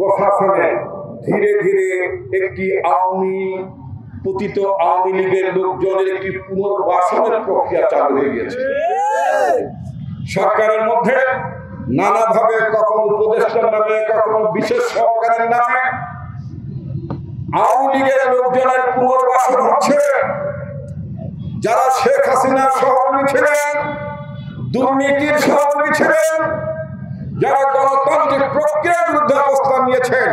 প্রশাসনে ধীরে ধীরে একটি পতিত আওয়ামী লীগের লোকজনের একটি পুনর্বাসনের প্রক্রিয়া চালু হয়ে গেছে। সরকারের মধ্যে নানাভাবে কখনো উপদেষ্টার নামে, কখনো বিশেষ সহকারের নামে আওয়ামী লীগের লোকজনের পুনর্বাসন হচ্ছে। যারা শেখ হাসিনার সহযোগী ছিলেন, দুর্নীতির সহযোগী ছিলেন, যারা গণতান্ত্রিক প্রক্রিয়ার বিরুদ্ধে অবস্থান নিয়েছেন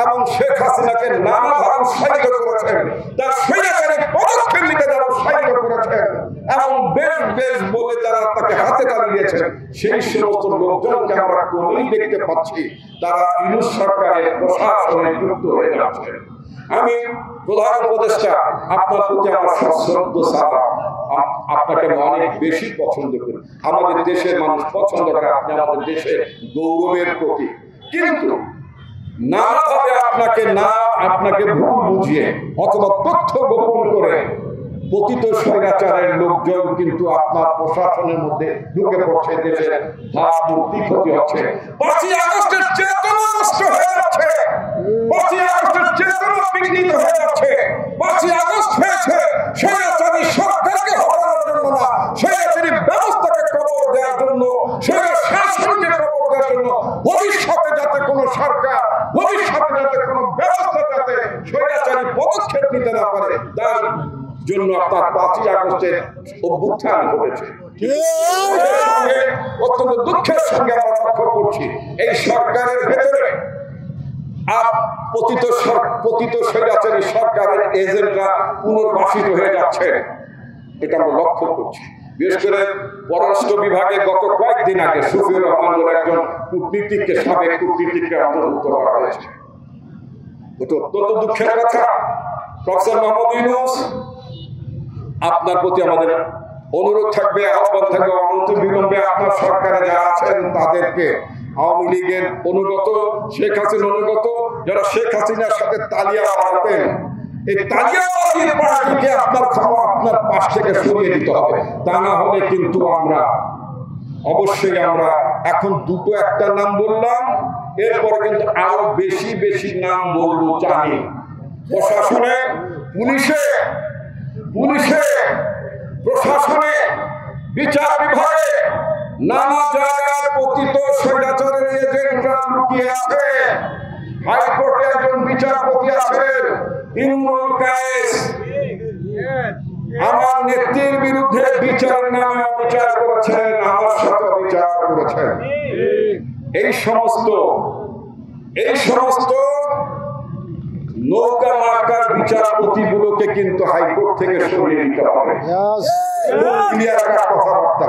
এবং শেখ হাসিনাকে নানাভাবে উৎসাহিত করেছেন, তার স্বৈরাচারী পদক্ষেপ নিতে যারা উৎসাহিত করেছেন এবং বেশ বলে যারা তাকে হাতে তালি দিয়েছেন, সেই সমস্ত লোকজনকে আমরা ক্রমেই দেখতে পাচ্ছি তারা ইউনূস সরকারের প্রশাসনে যুক্ত হয়ে যাচ্ছে। আমি প্রধান উপদেষ্টা, আপনার প্রতি আমার সশ্রদ্ধ সালাম। আপনাকে আমি অনেক বেশি পছন্দ করি, আমাদের দেশের মানুষ পছন্দ করে, আপনি আমাদের দেশের গৌরবের প্রতীক। কিন্তু নানাভাবে আপনাকে ভুল বুঝিয়ে অথবা তথ্য গোপন করে পতিত স্বৈরাচারের লোকজন কিন্তু আপনার প্রশাসনের মধ্যে ঢুকে পড়ছে, দেশের ভাবমূর্তি ক্ষতি হচ্ছে। ৫ই আগস্টের চেতনা নষ্ট হয়ে যাচ্ছে, ৫ই আগস্টের চেতনা বিঘ্নিত হয়ে যাচ্ছে। ৫ই আগস্ট হয়েছে স্বৈরাচারী সরকারকে হটানোর জন্য না, স্বৈরাচারী ব্যবস্থাকে কবর দেওয়ার জন্য, শাসনকে কবর দেওয়ার জন্য। ভবিষ্যতে যাতে কোনো সরকার, ভবিষ্যতে যাতে কোনো ব্যবস্থা যাতে স্বৈরাচারী পদক্ষেপ নিতে না পারে, তার জন্য আপনার ৫ই আগস্টের অভ্যুত্থান ঘটেছে। অত্যন্ত দুঃখের সঙ্গে আমরা লক্ষ্য করছি এই সরকারের ভেতরে পতিত স্বৈরাচারী সরকারের এজেন্টরা পুনর্বাসিত হয়ে যাচ্ছে, এটা আমরা লক্ষ্য করছি। বিশেষ করে পররাষ্ট্র বিভাগে গত কয়েকদিন আগে শফিউর রহমান বলে একজন কূটনীতিককে, সাবেক কূটনীতিককে অন্তর্ভুক্ত করা হয়েছে। এটা অত্যন্ত দুঃখের কথা। প্রফেসর মোহাম্মদ ইউনূস, আপনার প্রতি আমাদের অনুরোধ থাকবে, আহ্বান থাকবে, অনতিবিলম্বে আপনার সরকারে যারা আছেন তাদেরকে, আওয়ামী লীগের অনুগত, শেখ হাসিনা অনুগত, যারা শেখ হাসিনার সাথে তালিয়া বাড়াতেন, এই তালিয়াবাদী পার্টিকে আপনার পাশ থেকে সরিয়ে দিতে হবে। তা না হলে কিন্তু আমরা এখন দুটো একটা নাম বললাম, এরপরে কিন্তু আরো বেশি নাম বলবো জানি। প্রশাসনে, পুলিশে, প্রশাসনে, বিচার বিভাগে নানা জায়গায় পতিত স্বৈরাচারের এজেন্টরা লুকিয়ে আছে। হাইকোর্টে একজন বিচারপতি আছেন, ইমরুল কায়েস, আমার নেত্রীর বিরুদ্ধে বিচার নামে বিচার করেছেন, আমার সাথে বিচার করেছেন। এই সমস্ত নৌকা মার্কার বিচারপতিগুলোকে কিন্তু হাইকোর্ট থেকে সরিয়ে দিতে হবে। কথাবার্তা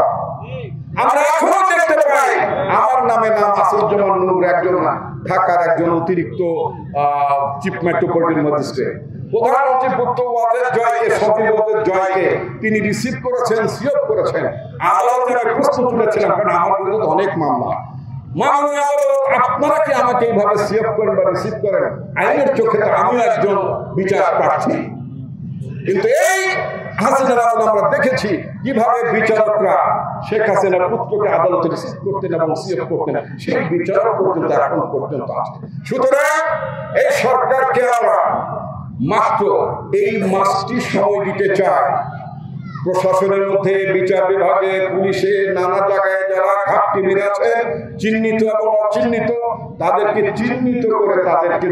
আমরা এখনো দেখতে পাই। আমার নাম আসাদুজ্জামান নূর, একজন ঢাকার একজন অতিরিক্ত চিফ মেট্রোপলিটন ম্যাজিস্ট্রেট, প্রধানমন্ত্রী পুত্রবাদের জয়কে তিনি রিসিভ করেছেন, সিওপ করেছেন। আদালতের প্রশ্ন তুলেছিলাম, কারণ আমার বিরুদ্ধে অনেক মামলা। মাননীয় আদালত, আপনারা কি আমাকে এইভাবে সিওপ করেন বা রিসিভ করেন? আইনের চোখে আমি একজন বিচার প্রার্থী, কিন্তু এই হাসিনার আমলে আমরা দেখেছি কিভাবে বিচারকরা শেখ হাসিনার পুত্রকে আদালতে রিসিভ করতেন এবং সিওপ করতেন, সেই বিচারক পর্যন্ত এখন পর্যন্ত আছে। সুতরাং এই সরকারকে আমরা মাত্র এই মাসটি সময় দিতে চাই। প্রশাসনের মধ্যে, বিচার বিভাগে, পুলিশে, নানা জায়গায় যারা ঘাটতি মেরে আছেন, চিহ্নিত এবং অচিহ্নিত, তাদেরকে চিহ্নিত করে তাদেরকে